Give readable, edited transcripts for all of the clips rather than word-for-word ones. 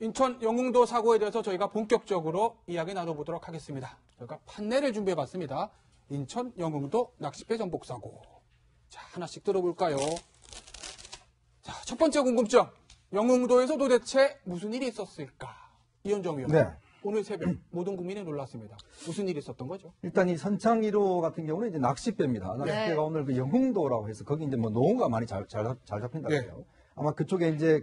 인천 영흥도 사고에 대해서 저희가 본격적으로 이야기 나눠보도록 하겠습니다. 저희가 판넬을 준비해봤습니다. 인천 영흥도 낚싯배 전복 사고. 자, 하나씩 들어볼까요? 자, 첫 번째 궁금증. 영흥도에서 도대체 무슨 일이 있었을까? 이현정 위원. 네. 오늘 새벽 모든 국민이 놀랐습니다. 무슨 일이 있었던 거죠? 일단 이 선창 1호 같은 경우는 이제 낚싯배입니다. 낚싯배가 오늘 그 영흥도라고 해서 거기 이제 뭐 노후가 많이 잘 잡힌다고 해요. 네. 아마 그쪽에 이제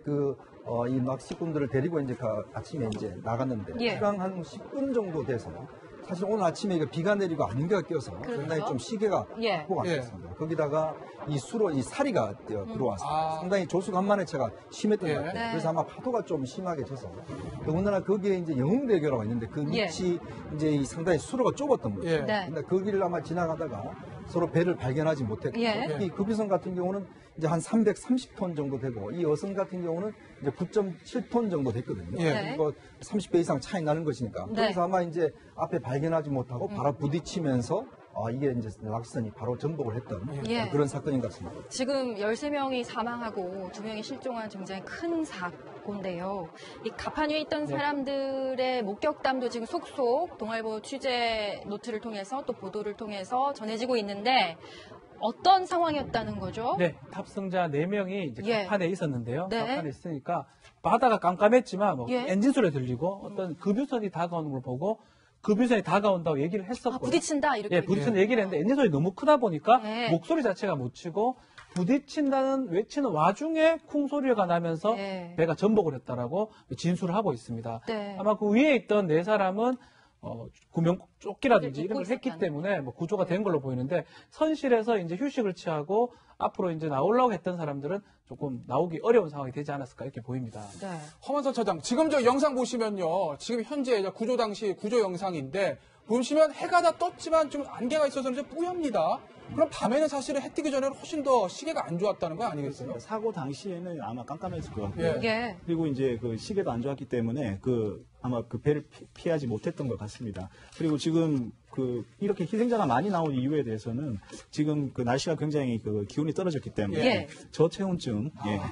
이 낚시꾼들을 데리고 이제 아침에 이제 나갔는데 시간 한 10분 정도 돼서 사실 오늘 아침에 이거 비가 내리고 안개가 껴서 상당히 좀 시계가 확보가 안 됐습니다. 거기다가 이 사리가 들어와서 상당히 조수간만해체가 심했던 것 같아요. 그래서 아마 파도가 좀 심하게 져서 더군다나 거기에 이제 영흥대교라고 있는데 그 밑이 이제 이 상당히 수로가 좁았던 거죠. 근데 거기를 아마 지나가다가 서로 배를 발견하지 못했고 특히 급유선 같은 경우는 이제 한 330톤 정도 되고 이 어선 같은 경우는 이제 9.7톤 정도 됐거든요. 그리고 30배 이상 차이 나는 것이니까. 그래서 아마 이제 앞에 발견하지 못하고 바로 부딪히면서 이게 이제 낚시선이 바로 전복을 했던 그런 사건인 것 같습니다. 지금 13명이 사망하고 2명이 실종한 굉장히 큰 사고인데요. 이 가판 위에 있던 사람들의 목격담도 지금 속속 동아일보 취재 노트를 통해서 또 보도를 통해서 전해지고 있는데 어떤 상황이었다는 거죠? 네, 탑승자 4명이 이제 갑판에 있었는데요. 갑판에 있으니까 바다가 깜깜했지만 엔진 소리 들리고 어떤 급유선이 다가오는 걸 보고 급유선이 다가온다고 얘기를 했었고요. 부딪힌다 이렇게. 부딪힌다 얘기를 했는데 엔진 소리 너무 크다 보니까 목소리 자체가 못 치고 부딪힌다는 외치는 와중에 쿵 소리가 나면서 배가 전복을 했다라고 진술을 하고 있습니다. 아마 그 위에 있던 4사람은 구명조끼라든지 이런 걸 했기 때문에 구조가 된 걸로 보이는데 선실에서 이제 휴식을 취하고 앞으로 이제 나오려고 했던 사람들은 조금 나오기 어려운 상황이 되지 않았을까 이렇게 보입니다. 허만선 차장, 지금 저 영상 보시면요, 지금 현재 구조 당시 구조 영상인데 보시면 해가 다 떴지만 좀 안개가 있어서 이제 뿌엽니다. 그럼 밤에는 사실은 해 뜨기 전에는 훨씬 더 시계가 안 좋았다는 거 아니겠어요? 사고 당시에는 아마 깜깜했을 것 같고요. 그리고 이제 그 시계도 안 좋았기 때문에 아마 그 배를 피하지 못했던 것 같습니다. 그리고 지금 이렇게 희생자가 많이 나온 이유에 대해서는 지금 그 날씨가 굉장히 기온이 떨어졌기 때문에 저체온증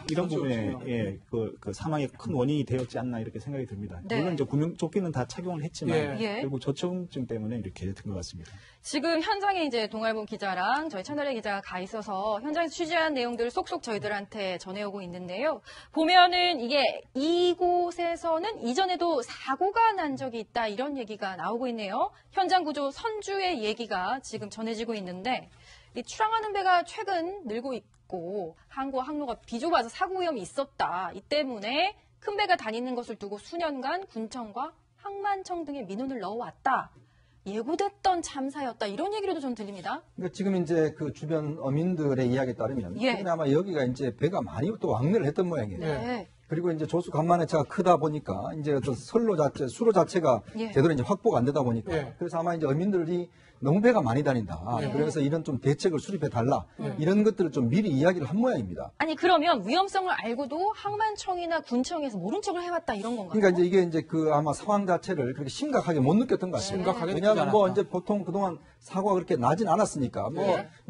이런 부분에 그 사망의 큰 원인이 되었지 않나 이렇게 생각이 듭니다. 물론 이제 구명조끼는 다 착용을 했지만 결국 저체온증 때문에 이렇게 된 것 같습니다. 지금 현장에 이제 동아일보 기자랑 저희 채널의 기자가 가 있어서 현장에서 취재한 내용들을 속속 저희들한테 전해오고 있는데요. 보면은 이게 이곳에서는 이전에도 사고가 난 적이 있다 이런 얘기가 나오고 있네요. 현장 구조 선주의 얘기가 지금 전해지고 있는데 이 출항하는 배가 최근 늘고 있고 항구와 항로가 비좁아서 사고 위험이 있었다. 이 때문에 큰 배가 다니는 것을 두고 수년간 군청과 항만청 등의 민원을 넣어왔다. 예고됐던 참사였다. 이런 얘기로도 좀 들립니다. 그러니까 지금 이제 그 주변 어민들의 이야기에 따르면 최근에 아마 여기가 이제 배가 많이 또 왕래를 했던 모양이에요. 그리고 이제 조수 간만해체가 크다 보니까 이제 어떤 수로 자체가 제대로 이제 확보가 안 되다 보니까 그래서 아마 이제 어민들이 너무 배가 많이 다닌다. 그래서 이런 좀 대책을 수립해 달라. 이런 것들을 좀 미리 이야기를 한 모양입니다. 아니 그러면 위험성을 알고도 항만청이나 군청에서 모른 척을 해왔다 이런 건가요? 그러니까 이제 이게 이제 아마 상황 자체를 그렇게 심각하게 못 느꼈던 것 같아요. 왜냐하면 이제 보통 그동안 사고가 그렇게 나진 않았으니까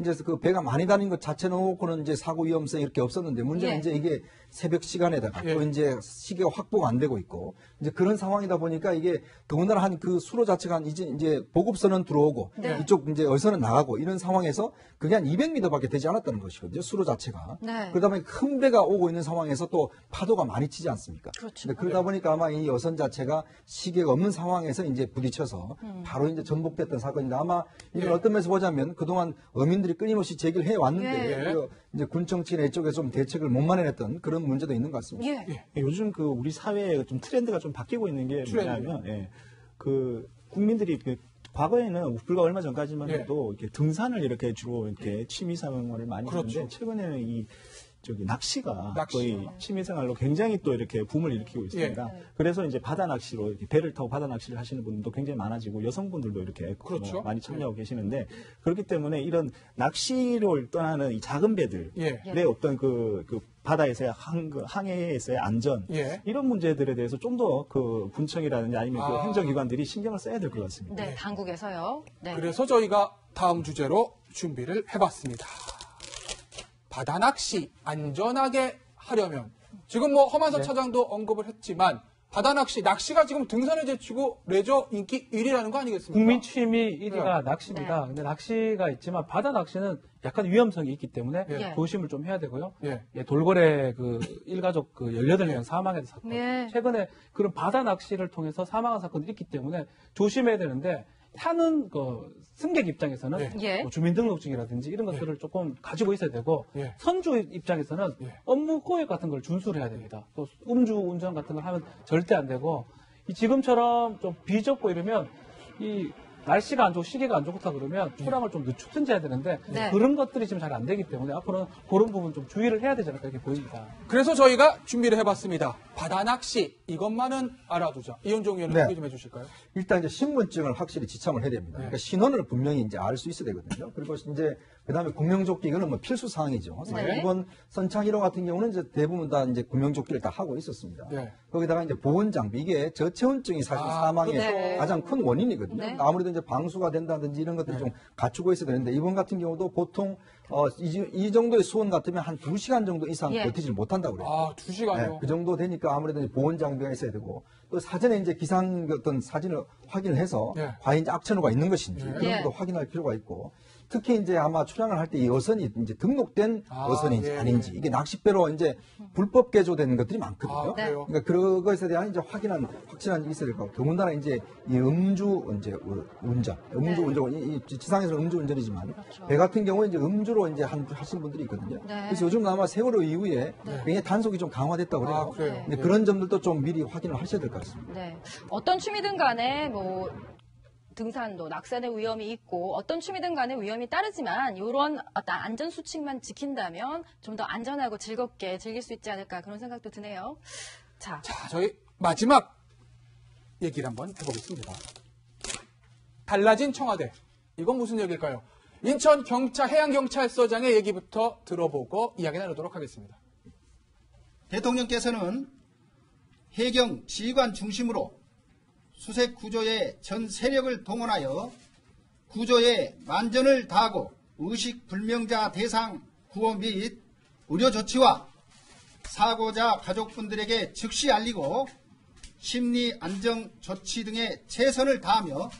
이제 그 배가 많이 다닌 것 자체 놓고는 이제 사고 위험성이 이렇게 없었는데 문제는 이제 이게 새벽 시간에다가 또 이제 시계가 확보가 안 되고 있고 이제 그런 상황이다 보니까 이게 더군다나 한 그 수로 자체가 이제 보급선은 들어오고 이쪽 이제 어선은 나가고 이런 상황에서 그게 한 200m밖에 되지 않았다는 것이거든요. 수로 자체가. 그러다 보니 큰 배가 오고 있는 상황에서 또 파도가 많이 치지 않습니까? 그러다 보니까 아마 이 어선 자체가 시계가 없는 상황에서 이제 부딪혀서 바로 이제 전복됐던 사건인데 아마 이걸 어떤 면에서 보자면 그동안 어민들이 끊임없이 제기를 해 왔는데 이제 군청 측이나 이쪽에서 좀 대책을 못 마련했던 그런 문제도 있는 것 같습니다. 요즘 우리 사회에 좀 트렌드가 좀 바뀌고 있는 게 뭐냐면 국민들이 과거에는 불과 얼마 전까지만 해도 이렇게 등산을 이렇게 주로 이렇게 취미생활을 많이 했는데 최근에는 낚시가 거의 취미생활로 굉장히 또 이렇게 붐을 일으키고 있습니다. 그래서 이제 바다 낚시로 이렇게 배를 타고 바다 낚시를 하시는 분들도 굉장히 많아지고 여성분들도 이렇게 많이 참여하고 계시는데 그렇기 때문에 이런 낚시를 떠나는 이 작은 배들의 어떤 바다에서의 항해에서의 안전 이런 문제들에 대해서 좀 더 군청이라든지 아니면 행정기관들이 신경을 써야 될 것 같습니다. 네, 당국에서요. 그래서 저희가 다음 주제로 준비를 해봤습니다. 바다 낚시 안전하게 하려면 지금 허만선 차장도 언급을 했지만 바다 낚시가 지금 등산을 제치고 레저 인기 1위라는 거 아니겠습니까? 국민 취미 1위가 네. 낚시입니다. 네. 근데 낚시가 있지만 바다 낚시는 약간 위험성이 있기 때문에 예. 조심을 좀 해야 되고요. 예. 예, 돌고래 그 일가족 그 18명 사망한 사건. 네. 최근에 그런 바다 낚시를 통해서 사망한 사건이 있기 때문에 조심해야 되는데 타는 그 승객 입장에서는 예. 뭐 주민등록증이라든지 이런 것들을 조금 가지고 있어야 되고 예. 선주 입장에서는 예. 업무 고액 같은 걸 준수를 해야 됩니다. 또 음주 운전 같은 걸 하면 절대 안 되고 이 지금처럼 좀 비좁고 이러면 이 날씨가 안 좋고 시기가 안 좋다 그러면 초량을 좀 늦추든지 해야 되는데 네. 그런 것들이 지금 잘 안 되기 때문에 앞으로는 그런 부분 좀 주의를 해야 되지 않을까 이렇게 보입니다. 그래서 저희가 준비를 해봤습니다. 바다 낚시 이것만은 알아두자. 이현종 의원님 네. 소개 좀 해주실까요? 일단 이제 신분증을 확실히 지참을 해야 됩니다. 그러니까 신원을 분명히 이제 알 수 있어야 되거든요. 그리고 이제 그다음에 구명조끼 이거는 뭐 필수 사항이죠. 네. 이번 선창 1호 같은 경우는 이제 대부분 다 이제 구명조끼를 다 하고 있었습니다. 네. 거기다가 이제 보온 장비 이게 저체온증이 사실 사망의 네. 가장 큰 원인이거든요. 네. 아무래도 이제 방수가 된다든지 이런 것들이 좀 갖추고 있어야 되는데 이번 같은 경우도 보통 이 정도의 수온 같으면 한 2시간 정도 이상 예. 버티질 못한다고 그래요. 아, 2시간이요? 네, 그 정도 되니까 아무래도 이제 보온 장비가 있어야 되고 또 사전에 이제 기상 어떤 사진을 확인을 해서 네. 과연 이제 악천후가 있는 것인지 네. 이런 예. 것도 확인할 필요가 있고 특히 이제 아마 출항을 할 때 이 어선이 이제 등록된 아, 어선인지 예, 아닌지 예. 이게 낚싯배로 이제 불법 개조되는 것들이 많거든요. 아, 그래요? 그러니까 그것에 대한 이제 확실한 게 있어야 될 거고 더군다나 이제 이 음주 운전 이 지상에서는 음주 운전이지만 배 같은 경우에 이제 음주로 이제 하신 분들이 있거든요. 네. 그래서 요즘 아마 세월호 이후에 굉장히 단속이 좀 강화됐다고 그래요. 아, 그래요? 근데 네. 그런 점들도 좀 미리 확인을 하셔야 될 것 같습니다. 네. 어떤 취미든 간에 뭐 등산도 낙산의 위험이 있고 어떤 취미든 간에 위험이 따르지만 이런 어떤 안전 수칙만 지킨다면 좀 더 안전하고 즐겁게 즐길 수 있지 않을까 그런 생각도 드네요. 자, 자, 저희 마지막 얘기를 한번 해보겠습니다. 달라진 청와대. 이건 무슨 얘기일까요? 인천 해양경찰서장의 얘기부터 들어보고 이야기 나누도록 하겠습니다. 대통령께서는 해경 지휘관 중심으로 수색 구조에 전 세력을 동원하여 구조에 만전을 다하고 의식 불명자 대상 구호 및 의료 조치와 사고자 가족분들에게 즉시 알리고 심리 안정 조치 등의 최선을 다하며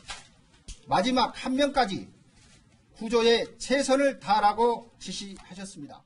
마지막 한 명까지 구조에 최선을 다하라고 지시하셨습니다.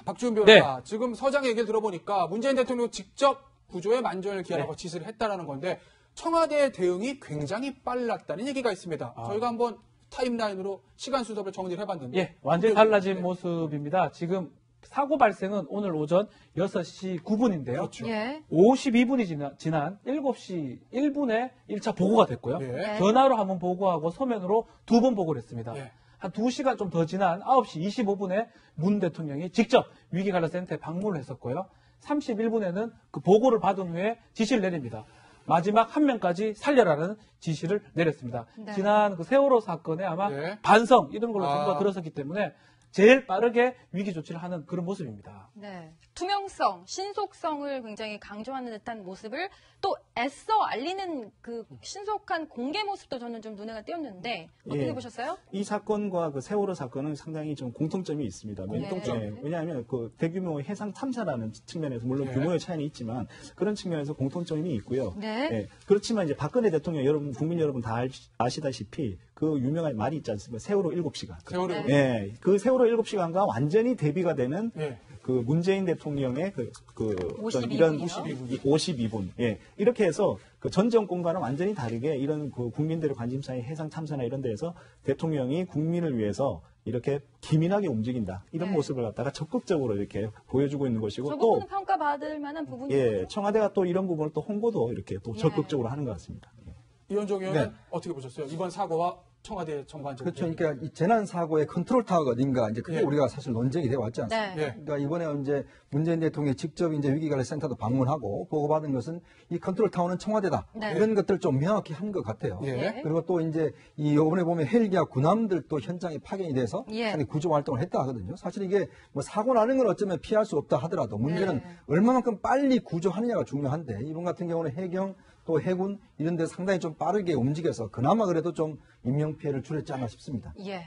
박주은 변호사, 네. 지금 서장 얘기를 들어보니까 문재인 대통령 직접 구조에 만전을 기하라고 지시를 했다라는 건데 청와대의 대응이 굉장히 빨랐다는 얘기가 있습니다. 저희가 한번 타임라인으로 시간 순서를 정리를 해봤는데 예, 완전히 달라진 모습입니다. 지금 사고 발생은 오늘 오전 6시 9분인데요. 그렇죠. 예. 52분이 지난 7시 1분에 1차 보고가 됐고요. 예. 전화로 한번 보고하고 서면으로 2번 보고를 했습니다. 예. 한 2시간 좀 더 지난 9시 25분에 문 대통령이 직접 위기관리센터에 방문을 했었고요. 31분에는 그 보고를 받은 후에 지시를 내립니다. 마지막 한 명까지 살려라는 지시를 내렸습니다. 네. 지난 그 세월호 사건에 아마 네. 반성 이런 걸로 아. 정부가 들어섰기 때문에 제일 빠르게 위기 조치를 하는 그런 모습입니다. 네. 투명성, 신속성을 굉장히 강조하는 듯한 모습을 또 애써 알리는 그 신속한 공개 모습도 저는 좀 눈에 띄었는데 어떻게 예. 보셨어요? 이 사건과 그 세월호 사건은 상당히 좀 공통점이 있습니다. 공통점? 왜냐하면 그 대규모 해상 탐사라는 측면에서 물론 네. 규모의 차이는 있지만 그런 측면에서 공통점이 있고요. 네. 예. 그렇지만 이제 박근혜 대통령 여러분 국민 여러분 다 아시다시피 그 유명한 말이 있지 않습니까? 세월호 7시간. 세월호 네. 예, 그 세월호 7시간과 완전히 대비가 되는 예. 그 문재인 대통령의 어떤 52 이런 분이요? 52분. 예. 이렇게 해서 그 전 정권과는 완전히 다르게 이런 그 국민들의 관심사의 해상 탐사나 이런 데에서 대통령이 국민을 위해서 이렇게 기민하게 움직인다. 이런 네. 모습을 갖다가 적극적으로 이렇게 보여주고 있는 것이고 저 또 부분은 평가받을 만한 부분이죠. 예, 청와대가 또 이런 부분을 또 홍보도 이렇게 또 예. 적극적으로 하는 것 같습니다. 예. 이현종 의원은 네. 어떻게 보셨어요? 이번 사고와 청와대 전반적으로. 그렇죠. 그러니까 이 재난 사고의 컨트롤 타워가 어딘가 이제 그게 예. 우리가 사실 논쟁이 되어 왔지 않습니까? 네. 예. 그러니까 이번에 이제 문재인 대통령이 직접 이제 위기관리센터도 방문하고 보고받은 것은 이 컨트롤 타워는 청와대다. 네. 이런 것들을 좀 명확히 한 것 같아요. 예. 네. 그리고 또 이제 이 이번에 보면 헬기와 군함들도 현장에 파견이 돼서 예. 상당히 구조 활동을 했다 하거든요. 사실 이게 뭐 사고 나는 건 어쩌면 피할 수 없다 하더라도 문제는 네. 얼마만큼 빨리 구조하느냐가 중요한데 이번 같은 경우는 해경 또 해군 이런 데 상당히 좀 빠르게 움직여서 그나마 그래도 좀 인명피해를 줄였지 않나 싶습니다. 예.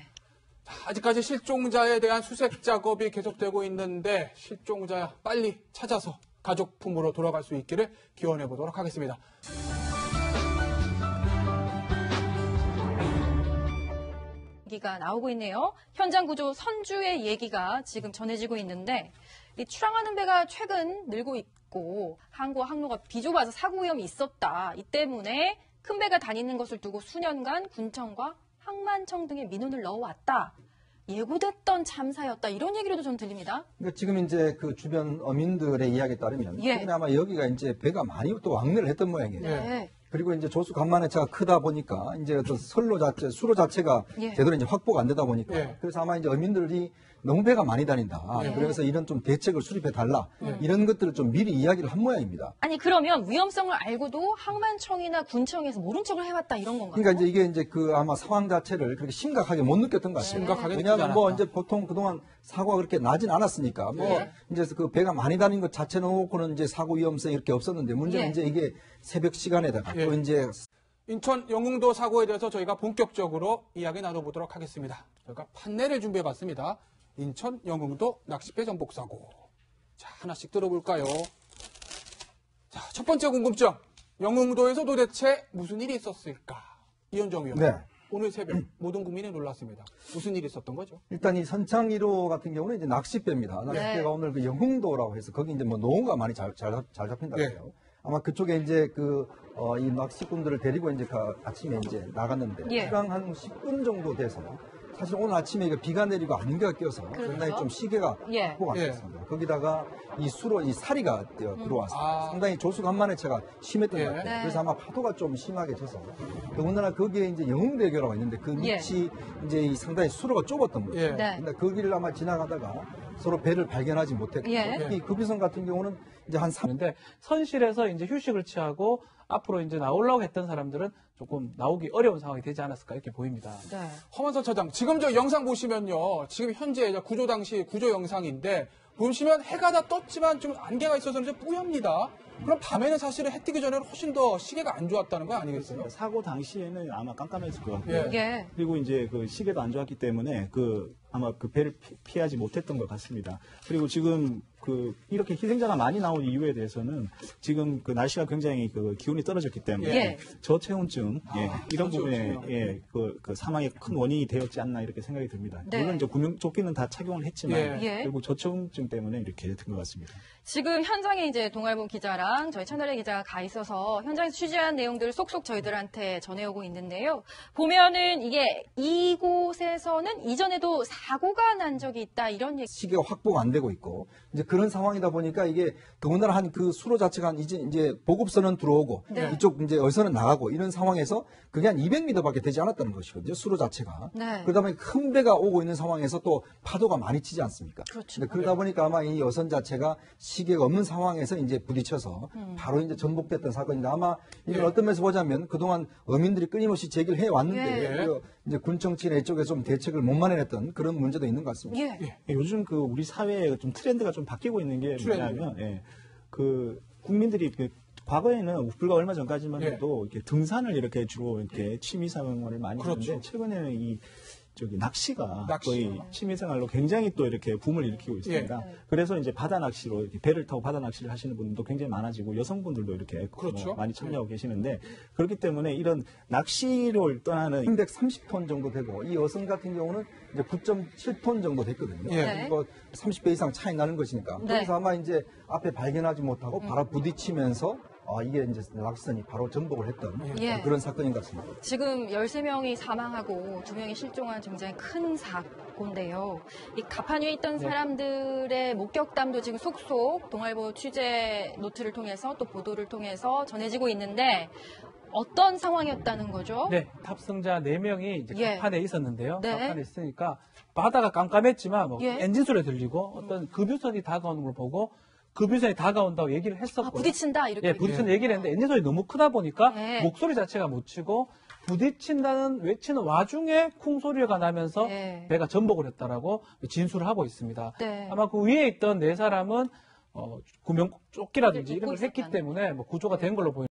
아직까지 실종자에 대한 수색 작업이 계속되고 있는데 실종자 빨리 찾아서 가족 품으로 돌아갈 수 있기를 기원해 보도록 하겠습니다. 얘기가 나오고 있네요. 현장 구조 선주의 얘기가 지금 전해지고 있는데 이 출항하는 배가 최근 늘고 있고 항구와 항로가 비좁아서 사고 위험이 있었다. 이 때문에 큰 배가 다니는 것을 두고 수년간 군청과 항만청 등의 민원을 넣어왔다. 예고됐던 참사였다. 이런 얘기로도 좀 들립니다. 그러니까 지금 이제 그 주변 어민들의 이야기에 따르면 예. 최근에 아마 여기가 이제 배가 많이 또 왕래를 했던 모양이에요. 네. 그리고 이제 조수 간만의 차가 크다 보니까 이제 어떤 수로 자체가 예. 제대로 이제 확보가 안 되다 보니까 예. 그래서 아마 이제 어민들이 너무 배가 많이 다닌다. 예. 그래서 이런 좀 대책을 수립해 달라. 이런 것들을 좀 미리 이야기를 한 모양입니다. 아니 그러면 위험성을 알고도 항만청이나 군청에서 모른 척을 해왔다 이런 건가요? 그러니까 이제 이게 이제 그 아마 상황 자체를 그렇게 심각하게 못 느꼈던 것 같아요. 심각하게 왜냐하면 느끼지 뭐 않았다. 이제 보통 그동안 사고가 그렇게 나진 않았으니까 뭐 예. 이제 그 배가 많이 다닌 것 자체 놓고는 이제 사고 위험성이 이렇게 없었는데 문제는 예. 이제 이게 새벽 시간에다가 예. 또 이제 인천 영흥도 사고에 대해서 저희가 본격적으로 이야기 나눠보도록 하겠습니다. 저희가 판넬을 준비해봤습니다. 인천 영흥도 낚싯배 전복 사고. 자, 하나씩 들어볼까요? 자, 첫 번째 궁금증. 영흥도에서 도대체 무슨 일이 있었을까? 이현정 위원. 네. 오늘 새벽 모든 국민이 놀랐습니다. 무슨 일이 있었던 거죠? 일단 이 선창 1호 같은 경우는 이제 낚싯배입니다. 낚싯배가 네. 오늘 그 영흥도라고 해서 거기 이제 뭐 노원가 많이 잘 잡힌다고 예. 해요. 아마 그쪽에 이제 이 낚시꾼들을 데리고 이제 아침에 이제 나갔는데 예. 시간 한 10분 정도 돼서 사실 오늘 아침에 이거 비가 내리고 안개가 껴서 그렇죠. 상당히 좀 시계가 예. 확보가 안 예. 됐습니다. 거기다가 이 사리가 들어왔어요. 아. 상당히 조수간만해체가 심했던 예. 것 같아요. 네. 그래서 아마 파도가 좀 심하게 져서 더군다나 거기에 이제 영흥대교라고 있는데 그 밑이 예. 이제 이 상당히 수로가 좁았던 거예요. 예. 네. 근데 그 길을 아마 지나가다가 서로 배를 발견하지 못했고 예. 특히 급유선 같은 경우는 이제 한 3. 근데 선실에서 이제 휴식을 취하고 앞으로 이제 나오려고 했던 사람들은 조금 나오기 어려운 상황이 되지 않았을까 이렇게 보입니다. 네. 허만선 차장, 지금 저 영상 보시면요. 지금 현재 구조 당시 구조 영상인데 보시면 해가 다 떴지만 좀 안개가 있어서 이제 뿌엽니다. 그럼 밤에는 사실은 해 뜨기 전에는 훨씬 더 시계가 안 좋았다는 거 아니겠어요? 사고 당시에는 아마 깜깜했을 것 같고요. 예. 예. 그리고 이제 그 시계도 안 좋았기 때문에 아마 그 배를 피하지 못했던 것 같습니다. 그리고 지금 이렇게 희생자가 많이 나온 이유에 대해서는 지금 그 날씨가 굉장히 기온이 떨어졌기 때문에 예. 저체온증 이런 저체온증이요? 부분에 그 사망의 큰 원인이 되었지 않나 이렇게 생각이 듭니다. 네. 물론 이제 구명조끼는 다 착용을 했지만 예. 결국 저체온증 때문에 이렇게 된 것 같습니다. 지금 현장에 이제 동아일보 기자랑 저희 채널의 기자가 가 있어서 현장에서 취재한 내용들을 쏙쏙 저희들한테 전해오고 있는데요. 보면은 이게 이곳에서는 이전에도 사고가 난 적이 있다 이런 얘기. 시계가 확보가 안 되고 있고 이제 그런 상황이다 보니까 이게 더군다나 한 그 수로 자체가 이제 보급선은 들어오고 네. 이쪽 이제 어선은 나가고 이런 상황에서 그게 한 200m밖에 되지 않았다는 것이거든요. 수로 자체가. 네. 그러다 보니 큰 배가 오고 있는 상황에서 또 파도가 많이 치지 않습니까? 그렇죠. 근데 그러다 보니까 아마 이 어선 자체가 시계가 없는 상황에서 이제 부딪혀서 바로 이제 전복됐던 사건인데 아마 이걸 예. 어떤 면에서 보자면 그동안 어민들이 끊임없이 제기를 해 왔는데 예. 이제 군청 측 이쪽에서 좀 대책을 못 마련했던 그런 문제도 있는 것 같습니다. 예. 요즘 우리 사회에 좀 트렌드가 좀 바뀌고 있는 게 뭐냐면 국민들이 과거에는 불과 얼마 전까지만 예. 해도 이렇게 등산을 이렇게 주로 이렇게 취미 생활을 많이 그렇죠. 했는데 최근에는 낚시가 낚시. 거의 취미생활로 굉장히 또 이렇게 붐을 일으키고 있습니다. 그래서 이제 바다 낚시로 이렇게 배를 타고 바다 낚시를 하시는 분들도 굉장히 많아지고 여성분들도 이렇게 그렇죠. 많이 참여하고 계시는데 그렇기 때문에 이런 낚시를 떠나는 330톤 정도 되고 이 어선 같은 경우는 이제 9.7톤 정도 됐거든요. 예. 그리고 30배 이상 차이 나는 것이니까. 네. 그래서 아마 이제 앞에 발견하지 못하고 바로 부딪히면서 이게 이제 낚시선이 바로 전복을 했던 예. 그런 사건인 것 같습니다. 지금 13명이 사망하고 2명이 실종한 굉장히 큰 사고인데요. 이 가판 위에 있던 사람들의 목격담도 지금 속속 동아일보 취재 노트를 통해서 또 보도를 통해서 전해지고 있는데 어떤 상황이었다는 거죠? 네, 탑승자 4명이 이제 예. 갑판에 있었는데요. 네. 갑판에 있으니까 바다가 깜깜했지만 예. 엔진 소리 들리고 어떤 급유선이 다가오는 걸 보고 급유선이 다가온다고 얘기를 했었고요. 부딪힌다 이렇게. 예, 부딪히는 얘기를 했는데 엔진 소리 너무 크다 보니까 네. 목소리 자체가 못 치고 부딪힌다는 외치는 와중에 쿵 소리가 나면서 네. 배가 전복을 했다라고 진술을 하고 있습니다. 네. 아마 그 위에 있던 4사람은 구명조끼라든지 입고 이런 걸 했기 있었다는 때문에 구조가 된 걸로 보입니다.